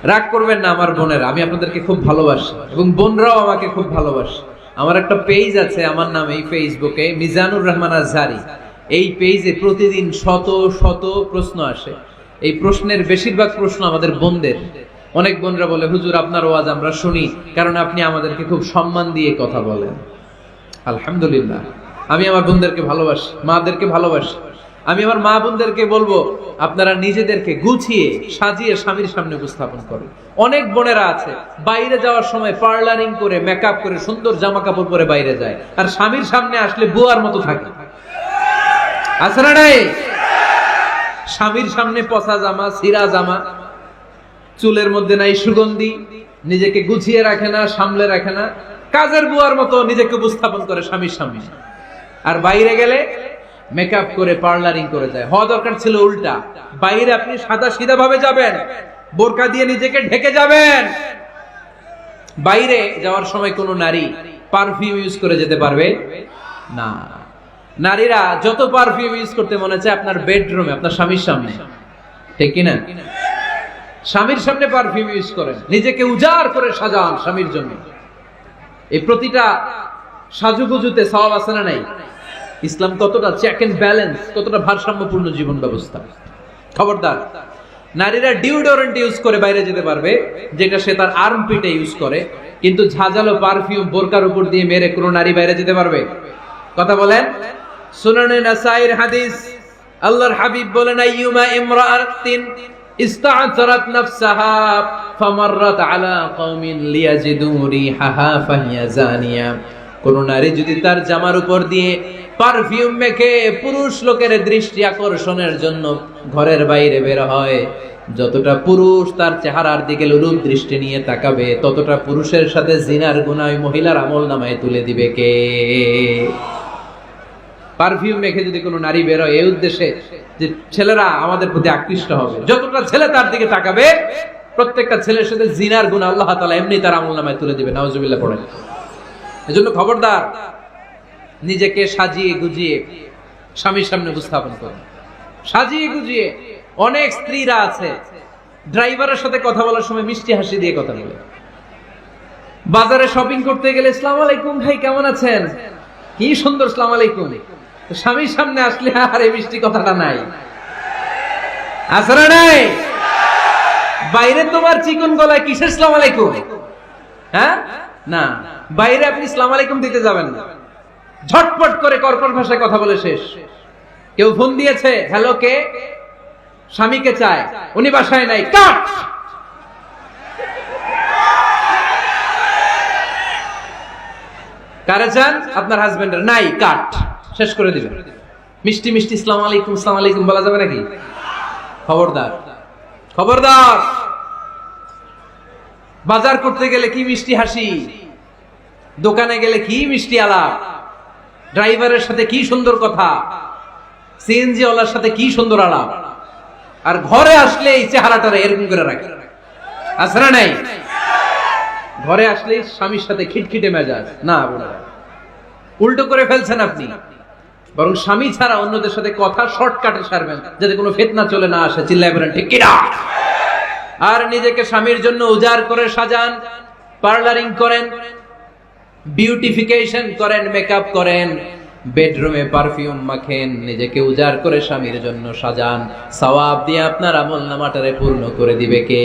রাগ করবেন না আমার বোনেরা, আমি আপনাদেরকে খুব ভালোবাসি এবং বোনরাও আমাকে খুব ভালোবাসে। আমার একটা পেজ আছে আমার নামে এই ফেসবুকে, মিজানুর রহমান আজহারি। এই পেজে প্রতিদিন শত শত প্রশ্ন আসে। এই প্রশ্নের বেশিরভাগ প্রশ্ন আমাদের বোনদের। অনেক বোনরা বলে, হুজুর আপনার ওয়াজ আমরা শুনি কারণ আপনি আমাদেরকে খুব সম্মান দিয়ে কথা বলেন। আলহামদুলিল্লাহ, আমি আমার বোনদেরকে ভালোবাসি, মাদেরকে ভালোবাসি। আমি আমার মা বোনদেরকে বলবো, আপনারা নিজেদেরকে গুছিয়ে সাজিয়ে স্বামীর সামনে উপস্থাপন করেন। অনেক বোনেরা আছে বাইরে যাওয়ার সময় পার্লারিং করে, মেকআপ করে, সুন্দর জামা কাপড় পরে বাইরে যায়, আর স্বামীর সামনে আসলে বুয়ার মতো থাকে। আছে না নাই? স্বামীর সামনে পচা জামা, ছিঁড়া জামা, চুলের মধ্যে নাই সুগন্ধি, নিজেকে গুছিয়ে রাখে না, সামলে রাখে না, কাজের বুয়ার মতো নিজেকে উপস্থাপন করে স্বামীর সামনে। আর বাইরে গেলে মেকআপ করে, পার্লারিং করে যায়। হওয়া দরকার ছিল উল্টা। বাইরে আপনি সাদা সিধা ভাবে যাবেন, বোরকা দিয়ে নিজেকে ঢেকে যাবেন। বাইরে যাওয়ার সময় কোনো নারী পারফিউম ইউজ করে যেতে পারবে না। নারীরা যত পারফিউম ইউজ করতে মনে চায় আপনার বেডরুমে, আপনার স্বামীর সামনে, ঠিক কিনা? স্বামীর সামনে পারফিউম ইউজ করেন, নিজেকে উজাড় করে সাজান স্বামীর জন্য। এই প্রতিটা সাজুগুজুতে সওয়াব আছে না নাই? ইসলাম কতটা চেক এন্ড ব্যালেন্স, কতটা ভারসাম্যপূর্ণ জীবন ব্যবস্থা। খবরদার, নারীরা ডিওডোরেন্ট ইউজ করে বাইরে যেতে পারবে, যেটা সে তার আর্মপিটে ইউজ করে, কিন্তু ঝাঁঝালো পারফিউম বোরকার উপর দিয়ে মেরে কোনো নারী বাইরে যেতে পারবে? কথা বলেন। সুনানে নাসাইর হাদিস, আল্লাহর হাবিব বলেন, আইয়ুমা ইমরাআতিন ইস্তা'তারাত নাফসাহা ফামাররাত আলা কওমিন লিয়াজিদু রিহাহা ফাহিয়া জানিয়া। কোন নারী যদি তার জামার উপর দিয়ে পারফিউম মেখে পুরুষ লোকের দৃষ্টি আকর্ষণের জন্য ঘরের বাইরে বের হয়, যতটা পুরুষ তার চেহারার দিকে লোলুপ দৃষ্টি নিয়ে তাকাবে, ততটা পুরুষের সাথে জিনার গুনাহ ওই মহিলার আমলনামায় তুলে দিবে কে? পারফিউম মেখে যদি কোনো নারী বের হয় এই উদ্দেশ্যে যে ছেলেরা আমাদের প্রতি আকৃষ্ট হবে, যতটা ছেলে তার দিকে তাকাবে, প্রত্যেকটা ছেলের সাথে জিনার গুনাহ আল্লাহ তাআলা এমনি তার আমলনামায় তুলে দিবে। নাউজুবিল্লাহ পড়েন। এজন্য খবরদার, নিজেকে সাজিয়ে গুজিয়ে স্বামীর সামনে উপস্থাপন করুন, সাজিয়ে গুজিয়ে। অনেক স্ত্রীরা আছে ড্রাইভারের সাথে কথা বলার সময় মিষ্টি হাসি দিয়ে কথা বলে। বাজারে শপিং করতে গেলে আসসালামু আলাইকুম ভাই, কেমন আছেন? কি সুন্দর আসসালামু আলাইকুম। স্বামীর সামনে আসলে আর এই মিষ্টি কথাটা নাই। আসরা নাই? বাইরে তোমার চিকন গলায় কিসের আসসালামু আলাইকুম? হ্যাঁ না, বাইরে আপনি আসসালামু আলাইকুম দিতে যাবেন না, ঝটপট করে কর্কশ ভাষায় কথা বলে শেষ। কেউ ফোন দিয়েছে, হ্যালো কে? স্বামীকে চায়, উনি বাসায় নাই, কাট। কারে চান? আপনার হাজবেন্ডের, নাই, কাট। শেষ করে দিবেন। মিষ্টি মিষ্টি আসসালামু আলাইকুম, আসসালামু আলাইকুম বলা যাবে নাকি? খবরদার, খবরদার। বাজার করতে গেলে কি মিষ্টি হাসি, দোকানে গেলে কি মিষ্টি আলাপ, ড্রাইভারের সাথে কি সুন্দর কথা, সিএনজি ওয়ালার সাথে কি সুন্দর আলাপ, আর ঘরে আসলে এই চেহারাটা এরকম করে রাখে। আছে না নাই? ঘরে আসলে স্বামীর সাথে খিটখিটে মেজাজ। না বোনেরা, উল্টো করে ফেলছেন আপনি। বরং স্বামী ছাড়া অন্যদের সাথে কথা শর্টকাটে সারবেন, যাতে কোনো ফিতনা চলে না আসে। চিল্লায় বলেন ঠিক কিনা? আর নিজেকে স্বামীর জন্য উজাড় করে সাজান, পার্লারিং করেন, বিউটিফিকেশন করেন, মেকআপ করেন, বেডরুমে পারফিউম মাখেন, নিজেকে উজাড় করে স্বামীর জন্য সাজান। সওয়াব দিয়ে আপনার আমলনামাটারে পূর্ণ করে দিবে কে?